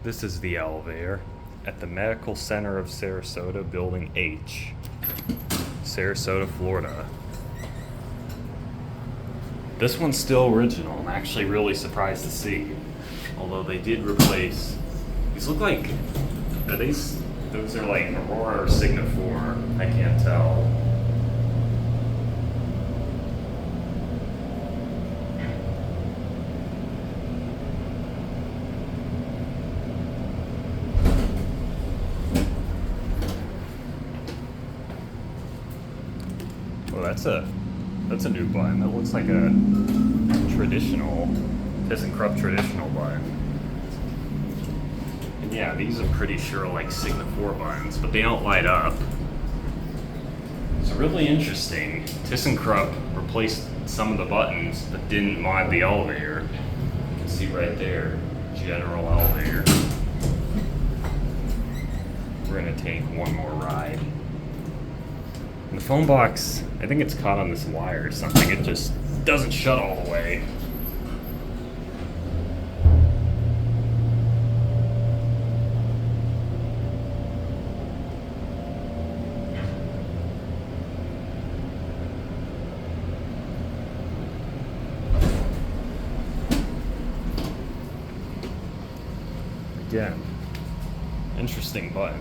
This is the elevator at the Medical Center of Sarasota, Building H, Sarasota, Florida. This one's still original. I'm actually really surprised to see. Although they did replace, these look like, those are like Aurora or Sigma 4, I can't tell. Well, that's a new button. That looks like a traditional ThyssenKrupp traditional button. And yeah, these I'm pretty sure are like Sigma 4 buttons, but they don't light up. It's really interesting. ThyssenKrupp replaced some of the buttons, but didn't mod the elevator. You can see right there, general elevator. We're gonna take one more ride. And the phone box, I think it's caught on this wire or something. It just doesn't shut all the way. Again, interesting button.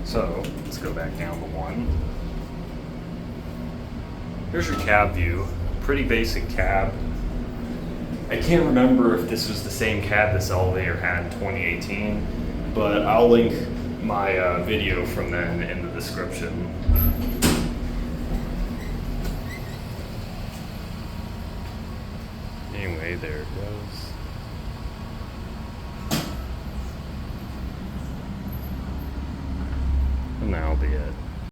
So, let's go back down to one. Here's your cab view. Pretty basic cab. I can't remember if this was the same cab this elevator had in 2018, but I'll link my video from then in the description. Anyway, there it goes. And that'll be it.